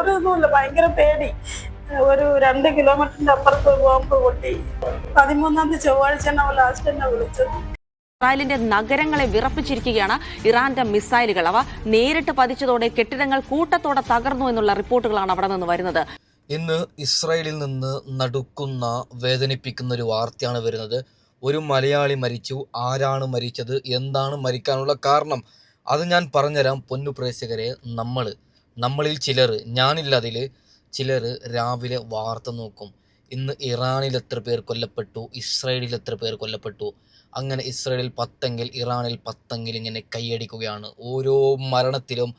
ഒന്നുമില്ല, ഭയങ്കര പേടി. ഒരു 2 കിലോമീറ്ററിന്റെ അപ്പുറത്ത് ബോംബ് പൊട്ടി. 13-ാം തീയതി ചൊവ്വാഴ്ചയാണ് അവൾ ലാസ്റ്റ് എന്നെ വിളിച്ചത്. ഇസ്രായേലിന്റെ നഗരങ്ങളെ വിറപ്പിച്ചിരിക്കുകയാണ് ഇറാന്റെ മിസൈലുകൾ. അവ നേരിട്ട് പതിച്ചതോടെ കെട്ടിടങ്ങൾ കൂട്ടത്തോടെ തകർന്നു എന്നുള്ള റിപ്പോർട്ടുകളാണ് അവിടെ നിന്ന് വരുന്നത്. ഇന്ന് ഇസ്രായേലിൽ നിന്ന് നടുക്കുന്ന വേദനിപ്പിക്കുന്ന ഒരു വാർത്തയാണ് വരുന്നത്. ഒരു മലയാളി മരിച്ചു. ആരാണ് മരിച്ചത്, എന്താണ് മരിക്കാനുള്ള കാരണം, അത് ഞാൻ പറഞ്ഞുതരാം. പൊന്നു പ്രേക്ഷകരെ, നമ്മളിൽ ചിലർ, ഞാനില്ല അതിൽ, ചിലർ രാവിലെ വാർത്ത നോക്കും. ഇന്ന് ഇറാനിൽ എത്ര പേർ കൊല്ലപ്പെട്ടു, ഇസ്രായേലിൽ എത്ര പേർ കൊല്ലപ്പെട്ടു, അങ്ങനെ ഇസ്രായേലിൽ 10 ഇറാനിൽ 10 ഇങ്ങനെ കൈയടിക്കുകയാണ്. ഓരോ മരണത്തിലും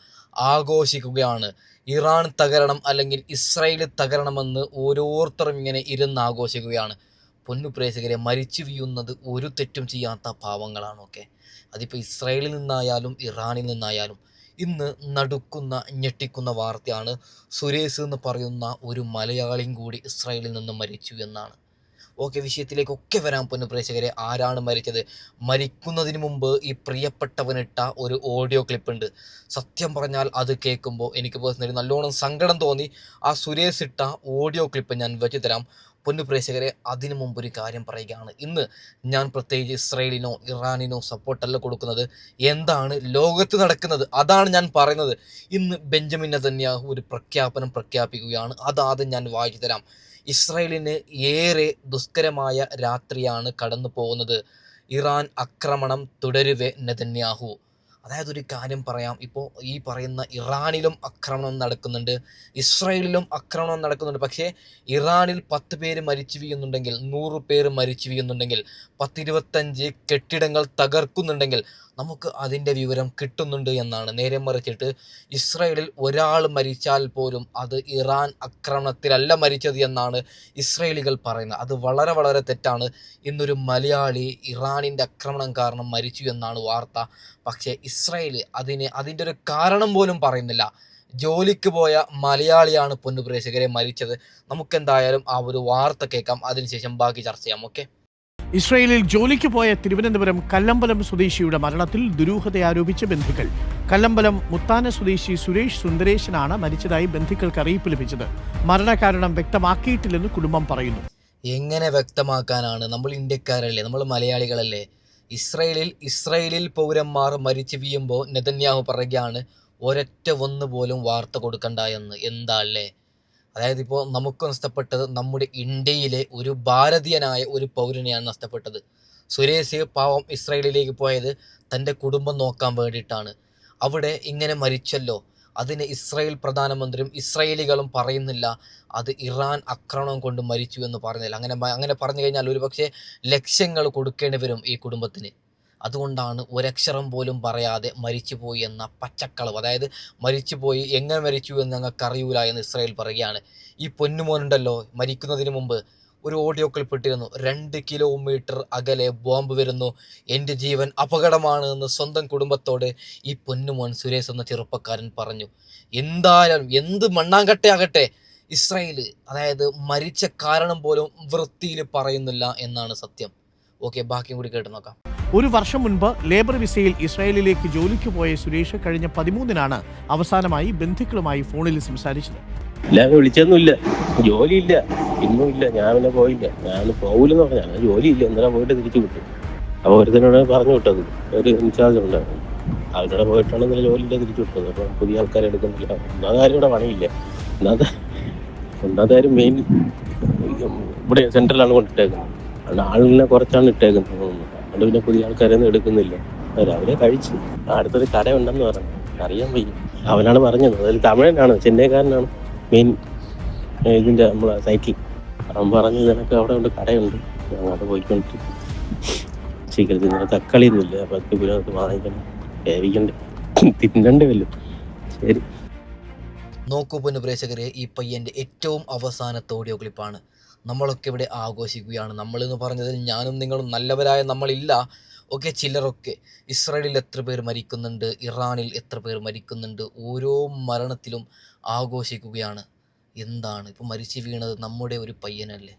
ആഘോഷിക്കുകയാണ്. ഇറാൻ തകരണം അല്ലെങ്കിൽ ഇസ്രായേൽ തകരണമെന്ന് ഓരോരുത്തരും ഇങ്ങനെ ഇരുന്ന് ആഘോഷിക്കുകയാണ്. പൊന്നു പ്രേക്ഷകരെ, മരിച്ചു വീഴുന്നത് ഒരു തെറ്റും ചെയ്യാത്ത പാവങ്ങളാണൊക്കെ. അതിപ്പോൾ ഇസ്രായേലിൽ നിന്നായാലും ഇറാനിൽ നിന്നായാലും. ഇന്ന് നടുക്കുന്ന ഞെട്ടിക്കുന്ന വാർത്തയാണ്. സുരേഷ് എന്ന് പറയുന്ന ഒരു മലയാളിയും കൂടി ഇസ്രായേലിൽ നിന്ന് മരിച്ചു എന്നാണ്. ഓക്കെ, വിഷയത്തിലേക്കൊക്കെ വരാൻ പൊന്നു പ്രേക്ഷകരെ. ആരാണ് മരിച്ചത്? മരിക്കുന്നതിന് മുമ്പ് ഈ പ്രിയപ്പെട്ടവനിട്ട ഒരു ഓഡിയോ ക്ലിപ്പ് ഉണ്ട്. സത്യം പറഞ്ഞാൽ അത് കേൾക്കുമ്പോൾ എനിക്ക് പേഴ്സണലി നല്ലോണം സങ്കടം തോന്നി. ആ സുരേഷ് ഇട്ട ഓഡിയോ ക്ലിപ്പ് ഞാൻ വെച്ച് തരാം പൊന്നു പ്രേക്ഷകരെ. അതിനു മുമ്പ് ഒരു കാര്യം പറയുകയാണ്. ഇന്ന് ഞാൻ പ്രത്യേകിച്ച് ഇസ്രായേലിനോ ഇറാനിനോ സപ്പോർട്ടല്ല കൊടുക്കുന്നത്. എന്താണ് ലോകത്ത് നടക്കുന്നത് അതാണ് ഞാൻ പറയുന്നത്. ഇന്ന് ബെഞ്ചമിൻ നെതന്യാഹു ഒരു പ്രഖ്യാപനം പ്രഖ്യാപിക്കുകയാണ്. അതാദ്യം ഞാൻ വായിച്ചു തരാം. ഇസ്രായേലിന് ഏറെ ദുഷ്കരമായ രാത്രിയാണ് കടന്നു പോകുന്നത്. ഇറാൻ ആക്രമണം തുടരുവേ നെതന്യാഹു. അതായത് ഒരു കാര്യം പറയാം, ഇപ്പോൾ ഈ പറയുന്ന ഇറാനിലും ആക്രമണം നടക്കുന്നുണ്ട്, ഇസ്രായേലിലും ആക്രമണം നടക്കുന്നുണ്ട്. പക്ഷേ ഇറാനിൽ 10 പേര് മരിച്ചു വീഴുന്നുണ്ടെങ്കിൽ, 100 പേര് മരിച്ചു വീഴുന്നുണ്ടെങ്കിൽ, 10-25 കെട്ടിടങ്ങൾ തകർക്കുന്നുണ്ടെങ്കിൽ നമുക്ക് അതിൻ്റെ വിവരം കിട്ടുന്നുണ്ട് എന്നാണ്. നേരെ മറിച്ചിട്ട് ഇസ്രായേലിൽ ഒരാൾ മരിച്ചാൽ പോലും അത് ഇറാൻ ആക്രമണത്തിലല്ല മരിച്ചത് എന്നാണ് ഇസ്രായേലികൾ പറയുന്നത്. അത് വളരെ വളരെ തെറ്റാണ്. ഇന്നൊരു മലയാളി ഇറാനിൻ്റെ ആക്രമണം കാരണം മരിച്ചു എന്നാണ് വാർത്ത. പക്ഷേ ഇസ്രായേൽ അതിൻ്റെ ഒരു കാരണം പോലും പറയുന്നില്ല. ജോലിക്ക് പോയ മലയാളിയാണ് പൊന്നു പ്രേക്ഷകരെ മരിച്ചത്. നമുക്കെന്തായാലും ആ ഒരു വാർത്ത കേൾക്കാം, അതിനുശേഷം ബാക്കി ചർച്ച ചെയ്യാം. ഓക്കെ. ഇസ്രയേലിൽ ജോലിക്ക് പോയ തിരുവനന്തപുരം കല്ലമ്പലം സ്വദേശിയുടെ മരണത്തിൽ ദുരൂഹത ആരോപിച്ച ബന്ധുക്കൾ. കല്ലമ്പലം മുത്താന സ്വദേശി സുരേഷ് സുന്ദരേശനാണ് മരിച്ചതായി ബന്ധുക്കൾക്ക് അറിയിപ്പ് ലഭിച്ചത്. മരണകാരണം വ്യക്തമാക്കിയിട്ടില്ലെന്ന് കുടുംബം പറയുന്നു. എങ്ങനെ വ്യക്തമാക്കാനാണ്? നമ്മൾ ഇന്ത്യക്കാരല്ലേ, നമ്മൾ മലയാളികളല്ലേ. ഇസ്രായേലിൽ പൗരന്മാർ മരിച്ചു വീഴുമ്പോൾ നെതന്യാഹു പറയുകയാണ് ഒരൊറ്റ ഒന്ന് പോലും വാർത്ത കൊടുക്കണ്ട എന്ന്. എന്താ അല്ലേ? അതായത് ഇപ്പോൾ നമുക്ക് നഷ്ടപ്പെട്ടത് നമ്മുടെ ഇന്ത്യയിലെ ഒരു ഭാരതീയനായ ഒരു പൗരനെയാണ് നഷ്ടപ്പെട്ടത്. സുരേഷ് പാവം ഇസ്രായേലിലേക്ക് പോയത് തൻ്റെ കുടുംബം നോക്കാൻ വേണ്ടിയിട്ടാണ്. അവിടെ ഇങ്ങനെ മരിച്ചല്ലോ. അതിന് ഇസ്രായേൽ പ്രധാനമന്ത്രിയും ഇസ്രായേലികളും പറയുന്നില്ല അത് ഇറാൻ ആക്രമണം കൊണ്ട് മരിച്ചു എന്ന് പറയുന്നില്ല. അങ്ങനെ പറഞ്ഞു കഴിഞ്ഞാൽ ഒരുപക്ഷെ ലക്ഷങ്ങൾ കൊടുക്കേണ്ടി വരും ഈ കുടുംബത്തിന്. അതുകൊണ്ടാണ് ഒരക്ഷരം പോലും പറയാതെ മരിച്ചുപോയി എന്ന പച്ചക്കളവ്, അതായത് മരിച്ചുപോയി, എങ്ങനെ മരിച്ചു എന്ന് ഞങ്ങൾക്ക് അറിയൂല എന്ന് ഇസ്രായേൽ പറയുകയാണ്. ഈ പൊന്നുമോനുണ്ടല്ലോ, മരിക്കുന്നതിന് മുമ്പ് ഒരു ഓഡിയോ ക്ലിപ്പ് ഇട്ടിരുന്നു. 2 കിലോമീറ്റർ അകലെ ബോംബ് വരുന്നു, എൻ്റെ ജീവൻ അപകടമാണ് എന്ന് സ്വന്തം കുടുംബത്തോട് ഈ പൊന്നുമോൻ സുരേഷ് എന്ന ചെറുപ്പക്കാരൻ പറഞ്ഞു. എന്തായാലും എന്ത് മണ്ണാങ്കട്ടയാകട്ടെ, ഇസ്രായേൽ അതായത് മരിച്ച കാരണം പോലും വൃത്തിയിൽ പറയുന്നില്ല എന്നാണ് സത്യം. ഓക്കെ, ബാക്കിയും കൂടി കേട്ട് നോക്കാം. ഒരു വർഷം മുൻപ് ലേബർ വിസയിൽ ഇസ്രായേലിലേക്ക് ജോലിക്ക് പോയ സുരേഷ് കഴിഞ്ഞ 13-നാണ് അവസാനമായി ബന്ധുക്കളുമായി ഫോണിൽ സംസാരിച്ചത്. വിളിച്ചൊന്നുമില്ല, ജോലിയില്ല, ഇന്നുമില്ല, ഞാൻ പിന്നെ പോയില്ല. ഞാൻ പോകില്ലെന്ന് പറഞ്ഞാൽ ജോലിയില്ല, എന്നാലും പോയിട്ട് തിരിച്ചു വിട്ടു. അപ്പോൾ ഒരുത്തനോട് പറഞ്ഞു വിട്ടത്, ഒരു ഇൻചാർജ് ഉണ്ടായിരുന്നു, അവരോടെ പോയിട്ടാണ് ഇന്നലെ ജോലിയില്ല തിരിച്ചു വിട്ടത്. അപ്പം പുതിയ ആൾക്കാരെ എടുക്കുന്നില്ല. ഒന്നാമതാരും ഇവിടെ പണിയില്ല, ഒന്നാമതാരും മെയിൻ ഇവിടെ സെൻട്രലാണ് കൊണ്ടിട്ടേക്കുന്നത്. അതുകൊണ്ട് ആളിനെ കുറച്ചാണ് ഇട്ടേക്കുന്നത്. അതുകൊണ്ട് പിന്നെ പുതിയ ആൾക്കാരൊന്നും എടുക്കുന്നില്ല. രാവിലെ കഴിച്ച് അടുത്തൊരു കട ഉണ്ടെന്ന് പറഞ്ഞു, അറിയാൻ വയ്യ. അവനാണ് പറഞ്ഞത്, അതിൽ തമിഴനാണ്, ചെന്നൈക്കാരനാണ് മെയിൻ ഇതിൻ്റെ നമ്മളെ സൈറ്റിൽ. അവൻ പറഞ്ഞത് എനിക്ക് അവിടെ ഉണ്ട്, കടയുണ്ട്, അങ്ങോട്ട് പോയിക്കൊണ്ടിരിക്കും. ശീഘ്രം തിന്നെ തക്കാളിയൊന്നുമില്ല, 10 കിലോ വാങ്ങിക്കണം, വേവിക്കണ്ടേ, തിന്നണ്ടേ വല്ലോ. ശരി, നോക്കൂ പൊന്നു പ്രേക്ഷകരെ, ഈ പയ്യൻ്റെ ഏറ്റവും അവസാനത്തെ ഓഡിയോ ക്ലിപ്പാണ്. നമ്മളൊക്കെ ഇവിടെ ആഘോഷിക്കുകയാണ്. നമ്മളെന്ന് പറഞ്ഞതിൽ ഞാനും നിങ്ങളും നല്ലവരായ നമ്മളില്ല. ഓക്കെ, ചിലരൊക്കെ ഇസ്രായേലിൽ എത്ര പേർ മരിക്കുന്നുണ്ട്, ഇറാനിൽ എത്ര പേർ മരിക്കുന്നുണ്ട്, ഓരോ മരണത്തിലും ആഘോഷിക്കുകയാണ്. എന്താണ് ഇപ്പോൾ മരിച്ചു വീണത് നമ്മുടെ ഒരു പയ്യനല്ലേ.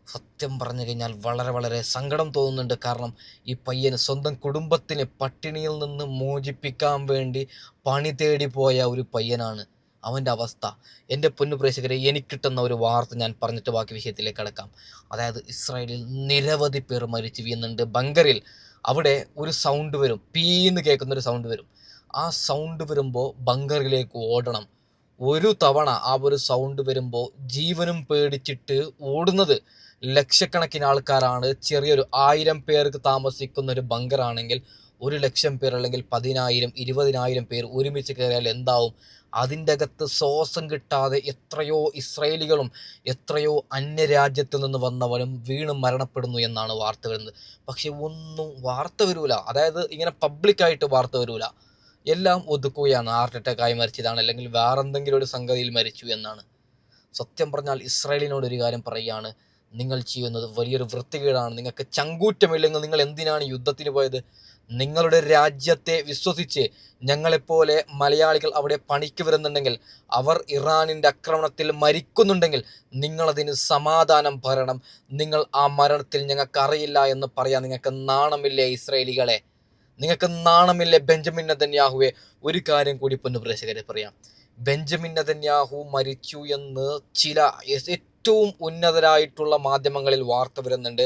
സത്യം പറഞ്ഞു കഴിഞ്ഞാൽ വളരെ വളരെ സങ്കടം തോന്നുന്നുണ്ട്. കാരണം ഈ പയ്യന് സ്വന്തം കുടുംബത്തിന് പട്ടിണിയിൽ നിന്ന് മോചിപ്പിക്കാൻ വേണ്ടി പണി തേടി പോയ ഒരു പയ്യനാണ്. അവൻ്റെ അവസ്ഥ. എൻ്റെ പൊന്നു പ്രേക്ഷകരെ, എനിക്ക് കിട്ടുന്ന ഒരു വാർത്ത ഞാൻ പറഞ്ഞിട്ട് ബാക്കി വിഷയത്തിലേക്ക് കടക്കാം. അതായത് ഇസ്രായേലിൽ നിരവധി പേർ മരിച്ചു വീഴുന്നുണ്ട്. ബങ്കറിൽ അവിടെ ഒരു സൗണ്ട് വരും, പീന്ന് കേൾക്കുന്നൊരു സൗണ്ട് വരും. ആ സൗണ്ട് വരുമ്പോൾ ബങ്കറിലേക്ക് ഓടണം. ഒരു തവണ ആ ഒരു സൗണ്ട് വരുമ്പോൾ ജീവനും പേടിച്ചിട്ട് ഓടുന്നത് ലക്ഷക്കണക്കിന് ആൾക്കാരാണ്. ചെറിയൊരു 1000 പേർക്ക് താമസിക്കുന്ന ഒരു ബങ്കറാണെങ്കിൽ 1,00,000 പേർ അല്ലെങ്കിൽ 10,000 20,000 പേർ ഒരുമിച്ച് കയറിയാൽ എന്താവും? അതിൻ്റെ അകത്ത് ശ്വാസം കിട്ടാതെ എത്രയോ ഇസ്രായേലികളും എത്രയോ അന്യരാജ്യത്തിൽ നിന്ന് വന്നവരും വീണ് മരണപ്പെടുന്നു എന്നാണ് വാർത്ത വരുന്നത്. പക്ഷെ ഒന്നും വാർത്ത വരൂല. അതായത് ഇങ്ങനെ പബ്ലിക്കായിട്ട് വാർത്ത വരൂല. എല്ലാം ഒതുക്കുകയാണ്. ഹാർട്ട് അറ്റാക്കായി മരിച്ചതാണ്, അല്ലെങ്കിൽ വേറെന്തെങ്കിലും ഒരു സംഗതിയിൽ മരിച്ചു എന്നാണ്. സത്യം പറഞ്ഞാൽ ഇസ്രായേലിനോട് ഒരു കാര്യം പറയുകയാണ്, നിങ്ങൾ ചെയ്യുന്നത് വലിയൊരു വൃത്തികേടാണ്. നിങ്ങൾക്ക് ചങ്കൂറ്റമില്ലെങ്കിൽ നിങ്ങൾ എന്തിനാണ് യുദ്ധത്തിന് പോയത്? നിങ്ങളുടെ രാജ്യത്തെ വിശ്വസിച്ച് ഞങ്ങളെപ്പോലെ മലയാളികൾ അവിടെ പണിക്ക് വരുന്നുണ്ടെങ്കിൽ, അവർ ഇറാനിൻ്റെ ആക്രമണത്തിൽ മരിക്കുന്നുണ്ടെങ്കിൽ നിങ്ങളതിന് സമാധാനം പറയണം. നിങ്ങൾ ആ മരണത്തിൽ ഞങ്ങൾക്കറിയില്ല എന്ന് പറയാൻ നിങ്ങൾക്ക് നാണമില്ലേ ഇസ്രായേലികളെ? നിങ്ങൾക്ക് നാണമില്ലേ ബെഞ്ചമിൻ നെതന്യാഹുവെ? ഒരു കാര്യം കൂടി പൊന്നു പ്രേക്ഷകരെ പറയാം. ബെഞ്ചമിൻ നെതന്യാഹു മരിച്ചു എന്ന് ചില ഏറ്റവും ഉന്നതരായിട്ടുള്ള മാധ്യമങ്ങളിൽ വാർത്ത വരുന്നുണ്ട്.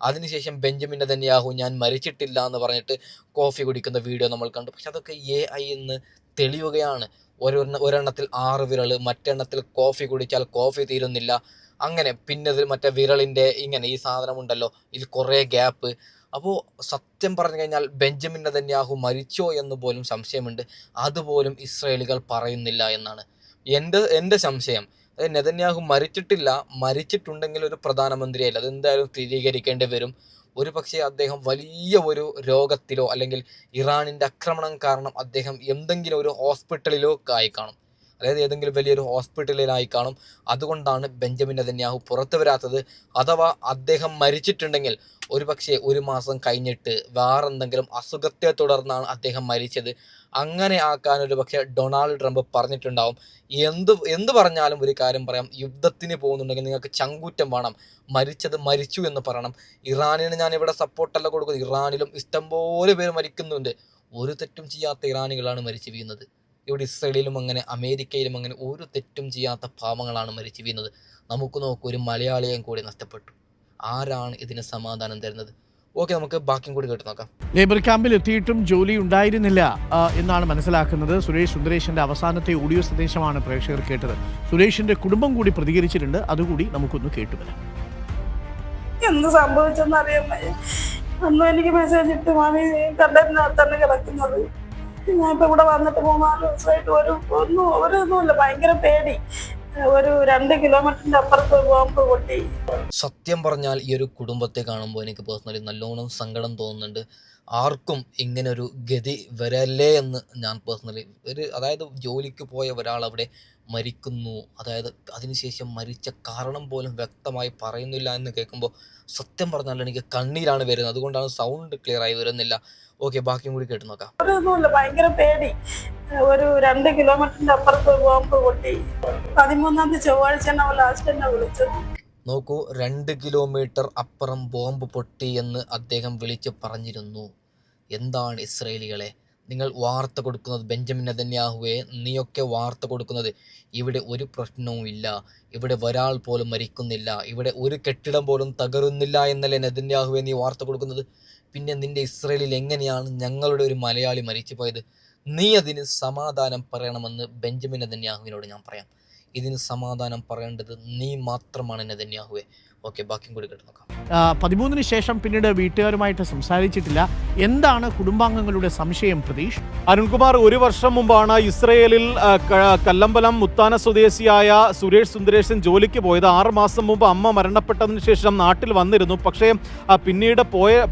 അതിനുശേഷം ബെഞ്ചമിൻ നെതന്യാഹു ഞാൻ മരിച്ചിട്ടില്ല എന്ന് പറഞ്ഞിട്ട് കോഫി കുടിക്കുന്ന വീഡിയോ നമ്മൾ കണ്ടു. പക്ഷെ അതൊക്കെ AI എന്ന് തെളിയുകയാണ്. ഒരെണ്ണത്തിൽ 6 വിരൽ, മറ്റെണ്ണത്തിൽ കോഫി കുടിച്ചാൽ കോഫി തീരുന്നില്ല. അങ്ങനെ പിന്നെ മറ്റേ വിരലിൻ്റെ ഇങ്ങനെ ഈ സാധനമുണ്ടല്ലോ, ഇതിൽ കുറേ ഗ്യാപ്പ്. അപ്പോൾ സത്യം പറഞ്ഞു കഴിഞ്ഞാൽ ബെഞ്ചമിൻ നെതന്യാഹു മരിച്ചോ എന്ന് പോലും സംശയമുണ്ട്. അതുപോലും ഇസ്രായേലികൾ പറയുന്നില്ല എന്നാണ് എൻ്റെ സംശയം. അതായത് നെതന്യാഹു മരിച്ചിട്ടില്ല, മരിച്ചിട്ടുണ്ടെങ്കിൽ ഒരു പ്രധാനമന്ത്രിയല്ല, അതെന്തായാലും സ്ഥിരീകരിക്കേണ്ടി വരും. ഒരു പക്ഷേ അദ്ദേഹം വലിയ ഒരു രോഗത്തിലോ അല്ലെങ്കിൽ ഇറാനിൻ്റെ ആക്രമണം കാരണം അദ്ദേഹം എന്തെങ്കിലും ഒരു ഹോസ്പിറ്റലിലോ ആയി കാണും. അതായത് ഏതെങ്കിലും വലിയൊരു ഹോസ്പിറ്റലിലായി കാണും. അതുകൊണ്ടാണ് ബെഞ്ചമിൻ നെതന്യാഹു പുറത്തു വരാത്തത്. അഥവാ അദ്ദേഹം മരിച്ചിട്ടുണ്ടെങ്കിൽ ഒരു പക്ഷേ 1 മാസം കഴിഞ്ഞിട്ട് വേറെന്തെങ്കിലും അസുഖത്തെ തുടർന്നാണ് അദ്ദേഹം മരിച്ചത്. അങ്ങനെ ആക്കാൻ ഒരു പക്ഷേ ഡൊണാൾഡ് ട്രംപ് പറഞ്ഞിട്ടുണ്ടാവും. എന്ത് പറഞ്ഞാലും ഒരു കാര്യം പറയാം, യുദ്ധത്തിന് പോകുന്നുണ്ടെങ്കിൽ നിങ്ങൾക്ക് ചങ്കൂറ്റം വേണം. മരിച്ചത് മരിച്ചു എന്ന് പറയണം. ഇറാനിന് ഞാൻ ഇവിടെ സപ്പോർട്ടല്ല കൊടുക്കുന്നത്. ഇറാനിലും ഇഷ്ടംപോലെ പേര് മരിക്കുന്നുണ്ട്. ഒരു തെറ്റും ചെയ്യാത്ത ഇറാനികളാണ് മരിച്ചു വീഴുന്നത്. ഇവിടെ ഇസ്രായേലിലും അങ്ങനെ, അമേരിക്കയിലും അങ്ങനെ ഒരു തെറ്റും ചെയ്യാത്ത പാവങ്ങളാണ് മരിച്ചു വീഴുന്നത്. നമുക്ക് നോക്കൂ, ഒരു മലയാളിയും കൂടി നഷ്ടപ്പെട്ടു. ആരാണ് ഇതിന് സമാധാനം തരുന്നത്? ഓക്കെ, നമുക്ക് ബാക്കിയും കൂടി കേട്ട് നോക്കാം. ലേബർ ക്യാമ്പിൽ എത്തിയിട്ടും ജോലി ഉണ്ടായിരുന്നില്ല എന്നാണ് മനസ്സിലാക്കുന്നത്. സുരേഷ് സുന്ദരേശന്റെ അവസാനത്തെ ഓഡിയോ സന്ദേശമാണ് പ്രേക്ഷകർ കേട്ടത്. സുരേഷിന്റെ കുടുംബം കൂടി പ്രതികരിച്ചിട്ടുണ്ട്, അതുകൂടി നമുക്കൊന്ന് കേട്ടുവരാം. എന്ത് സംഭവിച്ചെന്ന് അറിയാൻ വയ്യ. അന്നും എനിക്ക് മെസ്സേജ് ഇട്ട് മാമി കണ്ടതിനകത്താണ് കിടക്കുന്നത്. ഞാനിപ്പോൾ ഇവിടെ വന്നിട്ട് 3-4 ദിവസമായിട്ട് ഒന്നുമില്ല. ഭയങ്കര പേടി. ഒരു 2 കിലോമീറ്ററിന്റെ അപ്പുറത്ത് ബോംബ് പൊട്ടി. സത്യം പറഞ്ഞാൽ ഈ ഒരു കുടുംബത്തെ കാണുമ്പോൾ എനിക്ക് പേഴ്സണലി നല്ലോണം സങ്കടം തോന്നുന്നുണ്ട്. ആർക്കും ഇങ്ങനെ ഒരു ഗതി വരല്ലേ എന്ന് ഞാൻ പേഴ്സണലി അതായത് ജോലിക്ക് പോയ ഒരാൾ അവിടെ മരിക്കുന്നു, അതായത് അതിനുശേഷം മരിച്ച കാരണം പോലും വ്യക്തമായി പറയുന്നില്ല എന്ന് കേൾക്കുമ്പോൾ സത്യം പറഞ്ഞാൽ എനിക്ക് കണ്ണീരാണ് വരുന്നത്. അതുകൊണ്ടാണ് സൗണ്ട് ക്ലിയർ ആയി വരുന്നില്ല. ഓക്കെ, ബാക്കിയും കൂടി കേട്ട് നോക്കാം. ഒന്നുമില്ല, ഭയങ്കര പേടി. ഒരു 2 കിലോമീറ്ററിന്റെ അപ്പുറത്ത് ബോംബ് പൊട്ടി. 13-ാം തീയതി ചൊവ്വാഴ്ച ലാസ്റ്റ് എന്നെ വിളിച്ചത്. നോക്കൂ, 2 കിലോമീറ്റർ അപ്പുറം ബോംബ് പൊട്ടി എന്ന് അദ്ദേഹം വിളിച്ച് പറഞ്ഞിരുന്നു. എന്താണ് ഇസ്രായേലികളെ നിങ്ങൾ വാർത്ത കൊടുക്കുന്നത്? ബെഞ്ചമിൻ നെതന്യാഹുവെ, നീയൊക്കെ വാർത്ത കൊടുക്കുന്നത് ഇവിടെ ഒരു പ്രശ്നവും ഇല്ല, ഇവിടെ ഒരാൾ പോലും മരിക്കുന്നില്ല, ഇവിടെ ഒരു കെട്ടിടം പോലും തകരുന്നില്ല എന്നല്ലേ നെതന്യാഹുവെ നീ വാർത്ത കൊടുക്കുന്നത്? പിന്നെ നിന്റെ ഇസ്രായേലിൽ എങ്ങനെയാണ് ഞങ്ങളുടെ ഒരു മലയാളി മരിച്ചു പോയത്? നീ അതിന് സമാധാനം പറയണമെന്ന് ബെഞ്ചമിൻ നെതന്യാഹുവിനോട് ഞാൻ പറയാം. ഇതിന് സമാധാനം പറയേണ്ടത് നീ മാത്രമാണ് നെതന്യാഹുവെ. ഓക്കെ, ബാക്കിയും കൂടി കേട്ട് നോക്കാം. 13-ന് ശേഷം പിന്നീട് വീട്ടുകാരുമായിട്ട് സംസാരിച്ചിട്ടില്ല. എന്താണ് കുടുംബാംഗങ്ങളുടെ സംശയം പ്രതീഷ്? അരുൺകുമാർ, 1 വർഷം മുമ്പാണ് ഇസ്രയേലിൽ കല്ലമ്പലം മുത്താന സ്വദേശിയായ സുരേഷ് സുന്ദരേശൻ ജോലിക്ക് പോയത്. 6 മാസം മുമ്പ് അമ്മ മരണപ്പെട്ടതിന് ശേഷം നാട്ടിൽ വന്നിരുന്നു. പക്ഷേ പിന്നീട്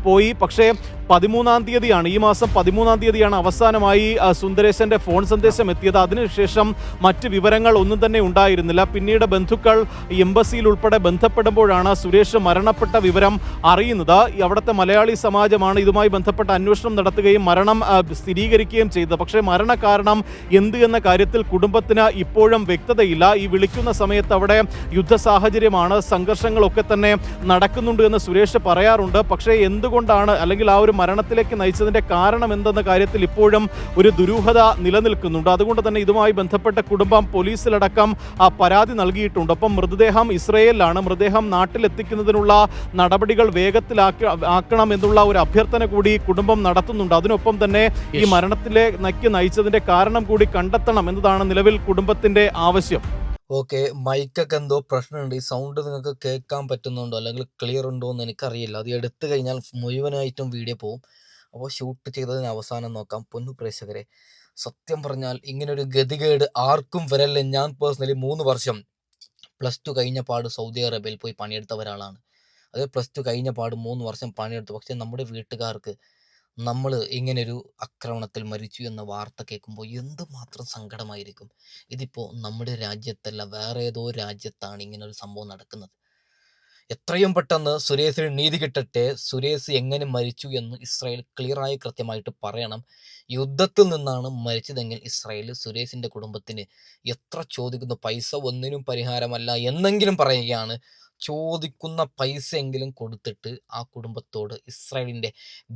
പോയി. പക്ഷേ 13-ാം തീയതിയാണ്, ഈ മാസം 13-ാം തീയതിയാണ് അവസാനമായി സുന്ദരേശന്റെ ഫോൺ സന്ദേശം എത്തിയത്. അതിനുശേഷം മറ്റ് വിവരങ്ങൾ ഒന്നും തന്നെ ഉണ്ടായിരുന്നില്ല. പിന്നീട് ബന്ധുക്കൾ എംബസിയിൽ ഉൾപ്പെടെ ബന്ധപ്പെടുമ്പോഴാണ് സുരേഷ് മരണപ്പെട്ട വിവരം അറിയുന്നത്. അവിടുത്തെ മലയാളി സമാജമാണ് ഇതുമായി ബന്ധപ്പെട്ട അന്വേഷണം നടത്തുകയും മരണം സ്ഥിരീകരിക്കുകയും ചെയ്തത്. പക്ഷേ മരണകാരണം എന്ത് എന്ന കാര്യത്തിൽ കുടുംബത്തിന് ഇപ്പോഴും വ്യക്തതയില്ല. ഈ വിളിക്കുന്ന സമയത്ത് അവിടെ യുദ്ധ സാഹചര്യമാണ്, സംഘർഷങ്ങളൊക്കെ തന്നെ നടക്കുന്നുണ്ട് എന്ന് സുരേഷ് പറയാറുണ്ട്. പക്ഷേ എന്തുകൊണ്ടാണ്, അല്ലെങ്കിൽ ആ ഒരു മരണത്തിലേക്ക് നയിച്ചതിന്റെ കാരണം എന്തെന്ന കാര്യത്തിൽ ഇപ്പോഴും ഒരു ദുരൂഹത നിലനിൽക്കുന്നുണ്ട്. അതുകൊണ്ട് തന്നെ ഇതുമായി ബന്ധപ്പെട്ട കുടുംബം പോലീസിലടക്കം പരാതി നൽകിയിട്ടുണ്ട്. ഒപ്പം മൃതദേഹം ഇസ്രയേലിലാണ്. മൃതദേഹം നാട്ടിലെത്തിക്കുന്നതിനുള്ള നടപടികൾ വേഗത്തിലാക്കണം എന്നുള്ള ഒരു അഭ്യർത്ഥന കൂടി കുടുംബം നടത്തുന്നുണ്ട്. അതിനൊപ്പം തന്നെ ഈ മരണത്തിലേക്ക് നയിച്ചതിന്റെ കാരണം കൂടി കണ്ടെത്തണം എന്നതാണ് നിലവിൽ കുടുംബത്തിന്റെ ആവശ്യം. ഓക്കെ, മൈക്കൊക്കെ എന്തോ പ്രശ്നമുണ്ട്. ഈ സൗണ്ട് നിങ്ങൾക്ക് കേൾക്കാൻ പറ്റുന്നുണ്ടോ അല്ലെങ്കിൽ ക്ലിയർ ഉണ്ടോ എന്ന് എനിക്കറിയില്ല. അത് എടുത്തു കഴിഞ്ഞാൽ മുഴുവനായിട്ടും വീഡിയോ പോവും. അപ്പോൾ ഷൂട്ട് ചെയ്തതിന് അവസാനം നോക്കാം. പൊന്നു പ്രേക്ഷകരെ, സത്യം പറഞ്ഞാൽ ഇങ്ങനൊരു ഗതികേട് ആർക്കും വരല്ലേ. ഞാൻ പേഴ്സണലി 3 വർഷം +2 കഴിഞ്ഞ പാട് സൗദി അറേബ്യയിൽ പോയി പണിയെടുത്ത ഒരാളാണ്. അത് +2 കഴിഞ്ഞ പാട് 3 വർഷം പണിയെടുത്തു. പക്ഷെ നമ്മുടെ വീട്ടുകാർക്ക് നമ്മൾ ഇങ്ങനൊരു ആക്രമണത്തിൽ മരിച്ചു എന്ന വാർത്ത കേൾക്കുമ്പോൾ എന്തുമാത്രം സങ്കടമായിരിക്കും. ഇതിപ്പോൾ നമ്മുടെ രാജ്യത്തല്ല, വേറെ ഏതോ രാജ്യത്താണ് ഇങ്ങനൊരു സംഭവം നടക്കുന്നത്. എത്രയും പെട്ടെന്ന് സുരേഷിന് നീതി കിട്ടട്ടെ. സുരേഷ് എങ്ങനെ മരിച്ചു എന്ന് ഇസ്രായേൽ ക്ലിയറായി കൃത്യമായിട്ട് പറയണം. യുദ്ധത്തിൽ നിന്നാണ് മരിച്ചതെങ്കിൽ ഇസ്രായേൽ സുരേഷിൻ്റെ കുടുംബത്തിന് എത്ര ചോദിക്കുന്നു, പൈസ ഒന്നിനും പരിഹാരമല്ല എന്നെങ്കിലും പറയുകയാണ്. ചോദിക്കുന്ന പൈസ എങ്കിലും കൊടുത്തിട്ട് ആ കുടുംബത്തോട് ഇസ്രായേലിൻ്റെ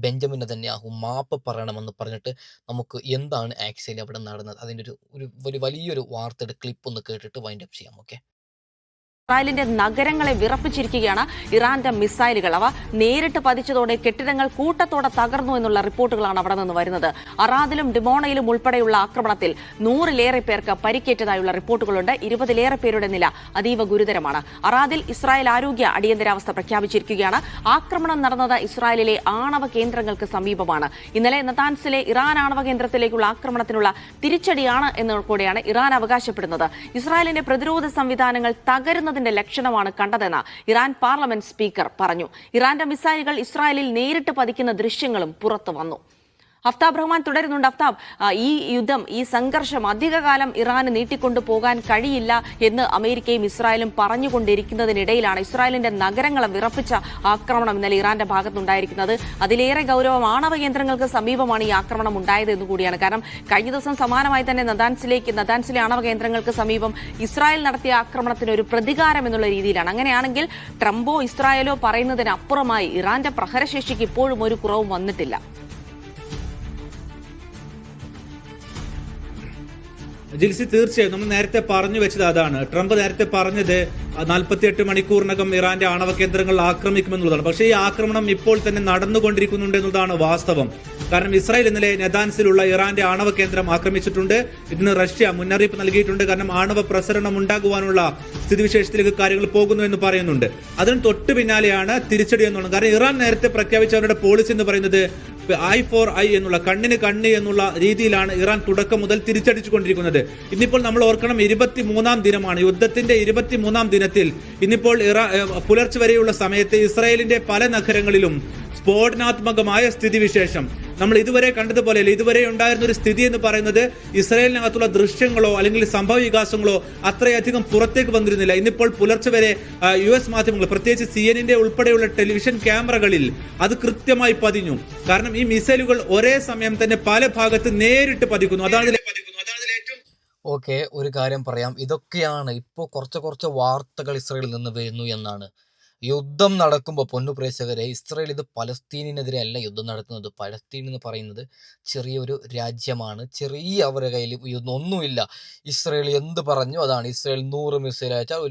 ബെഞ്ചമിൻ നെതന്യാഹു മാപ്പ് പറയണമെന്ന് പറഞ്ഞിട്ട് നമുക്ക് എന്താണ് ആക്ച്വലി അവിടെ നടന്നത് അതിൻ്റെ ഒരു വലിയൊരു വാർത്തയുടെ ക്ലിപ്പ് ഒന്ന് കേട്ടിട്ട് വൈൻഡപ്പ് ചെയ്യാം. ഓക്കെ. ഇസ്രായേലിന്റെ നഗരങ്ങളെ വിറപ്പിച്ചിരിക്കുകയാണ് ഇറാന്റെ മിസൈലുകൾ. അവ നേരിട്ട് പതിച്ചതോടെ കെട്ടിടങ്ങൾ കൂട്ടത്തോടെ തകർന്നു എന്നുള്ള റിപ്പോർട്ടുകളാണ് അവിടെ നിന്ന് വരുന്നത്. അറാദിലും ഡിമോണയിലും ഉൾപ്പെടെയുള്ള ആക്രമണത്തിൽ 100-ലേറെ പേർക്ക് പരിക്കേറ്റതായുള്ള റിപ്പോർട്ടുകളുണ്ട്. 20-ലേറെ പേരുടെ നില അതീവ ഗുരുതരമാണ്. അറാദിൽ ഇസ്രായേൽ ആരോഗ്യ അടിയന്തരാവസ്ഥ പ്രഖ്യാപിച്ചിരിക്കുകയാണ്. ആക്രമണം നടന്നത് ഇസ്രായേലിലെ ആണവ കേന്ദ്രങ്ങൾക്ക് സമീപമാണ്. ഇന്നലെ നതാൻസിലെ ഇറാൻ ആണവ കേന്ദ്രത്തിലേക്കുള്ള ആക്രമണത്തിനുള്ള തിരിച്ചടിയാണ് എന്ന് കൂടെയാണ് ഇറാൻ അവകാശപ്പെടുന്നത്. ഇസ്രായേലിന്റെ പ്രതിരോധ സംവിധാനങ്ങൾ തകരുന്ന ലക്ഷണമാണ് കണ്ടതെന്ന് ഇറാൻ പാർലമെന്റ് സ്പീക്കർ പറഞ്ഞു. ഇറാന്റെ മിസൈലുകൾ ഇസ്രായേലിൽ നേരിട്ട് പതിക്കുന്ന ദൃശ്യങ്ങളും പുറത്തു വന്നു. അഫ്താബ് റഹ്മാൻ തുടരുന്നുണ്ട്. അഫ്താബ്, ഈ യുദ്ധം, ഈ സംഘർഷം അധികകാലം ഇറാന് നീട്ടിക്കൊണ്ടു പോകാൻ കഴിയില്ല എന്ന് അമേരിക്കയും ഇസ്രായേലും പറഞ്ഞുകൊണ്ടിരിക്കുന്നതിനിടയിലാണ് ഇസ്രായേലിന്റെ നഗരങ്ങളെ വിറപ്പിച്ച ആക്രമണം ഇന്നലെ ഇറാന്റെ ഭാഗത്തുണ്ടായിരിക്കുന്നത്. അതിലേറെ ഗൗരവം ആണവ കേന്ദ്രങ്ങൾക്ക് സമീപമാണ് ഈ ആക്രമണം ഉണ്ടായത് എന്നുകൂടിയാണ്. കാരണം കഴിഞ്ഞ ദിവസം സമാനമായി തന്നെ നതാൻസിലെ ആണവ കേന്ദ്രങ്ങൾക്ക് സമീപം ഇസ്രായേൽ നടത്തിയ ആക്രമണത്തിന് ഒരു പ്രതികാരം എന്നുള്ള രീതിയിലാണ്. അങ്ങനെയാണെങ്കിൽ ട്രംപോ ഇസ്രായേലോ പറയുന്നതിനപ്പുറമായി ഇറാന്റെ പ്രഹരശേഷിക്ക് ഇപ്പോഴും ഒരു കുറവും വന്നിട്ടില്ല. ജിൽസി, തീർച്ചയായും നമ്മൾ നേരത്തെ പറഞ്ഞു വെച്ചത് അതാണ്. ട്രംപ് നേരത്തെ പറഞ്ഞത് 48 മണിക്കൂറിനകം ഇറാന്റെ ആണവ കേന്ദ്രങ്ങൾ ആക്രമിക്കുമെന്നുള്ളതാണ്. പക്ഷേ ഈ ആക്രമണം ഇപ്പോൾ തന്നെ നടന്നുകൊണ്ടിരിക്കുന്നുണ്ട് എന്നതാണ് വാസ്തവം. കാരണം ഇസ്രായേൽ ഇന്നലെ നെതാൻസിലുള്ള ഇറാന്റെ ആണവ കേന്ദ്രം ആക്രമിച്ചിട്ടുണ്ട്. ഇതിന് റഷ്യ മുന്നറിയിപ്പ് നൽകിയിട്ടുണ്ട്. കാരണം ആണവ പ്രസരണം ഉണ്ടാകുവാനുള്ള സ്ഥിതിവിശേഷത്തിലേക്ക് കാര്യങ്ങൾ പോകുന്നു എന്ന് പറയുന്നുണ്ട്. അതിന് തൊട്ടു പിന്നാലെയാണ് തിരിച്ചടി എന്നുള്ളത്. കാരണം ഇറാൻ നേരത്തെ പ്രഖ്യാപിച്ചവരുടെ പോളിസി എന്ന് പറയുന്നത് ഐ ഫോർ ഐ എന്നുള്ള കണ്ണിന് കണ്ണ് എന്നുള്ള രീതിയിലാണ് ഇറാൻ തുടക്കം മുതൽ തിരിച്ചടിച്ചുകൊണ്ടിരിക്കുന്നത്. ഇന്നിപ്പോൾ നമ്മൾ ഓർക്കണം, 23-ാം ദിനമാണ്. യുദ്ധത്തിന്റെ 23-ാം ദിനത്തിൽ ഇന്നിപ്പോൾ പുലർച്ചെ വരെയുള്ള സമയത്ത് ഇസ്രായേലിന്റെ പല നഗരങ്ങളിലും സ്ഫോടനാത്മകമായ സ്ഥിതിവിശേഷം നമ്മൾ ഇതുവരെ കണ്ടതുപോലെ ഇതുവരെ ഉണ്ടായിരുന്ന ഒരു സ്ഥിതി എന്ന് പറയുന്നത് ഇസ്രായേലിനകത്തുള്ള ദൃശ്യങ്ങളോ അല്ലെങ്കിൽ സംഭവ വികാസങ്ങളോ അത്രയധികം പുറത്തേക്ക് വന്നിരുന്നില്ല. ഇന്നിപ്പോൾ പുലർച്ചെ വരെ US മാധ്യമങ്ങൾ, പ്രത്യേകിച്ച് CNN ഉൾപ്പെടെയുള്ള ടെലിവിഷൻ ക്യാമറകളിൽ അത് കൃത്യമായി പതിഞ്ഞു. കാരണം ഈ മിസൈലുകൾ ഒരേ സമയം തന്നെ പല ഭാഗത്ത് നേരിട്ട് പതിക്കുന്നു. അതാണ് ഓക്കെ, ഒരു കാര്യം പറയാം. ഇതൊക്കെയാണ് ഇപ്പോൾ കുറച്ച് വാർത്തകൾ ഇസ്രായേലിൽ നിന്ന് വരുന്നു എന്നാണ്. യുദ്ധം നടക്കുമ്പോൾ പൊന്നു പ്രേക്ഷകരെ, ഇസ്രായേൽ ഇത് പലസ്തീനിനെതിരെ അല്ല യുദ്ധം നടത്തുന്നത്. പലസ്തീൻ എന്ന് പറയുന്നത് ചെറിയൊരു രാജ്യമാണ്. ചെറിയ അവരുടെ കയ്യിൽ ഒന്നുമില്ല. ഇസ്രായേൽ എന്ത് പറഞ്ഞു അതാണ്. ഇസ്രായേൽ 100 മിസൈൽ അയച്ചാൽ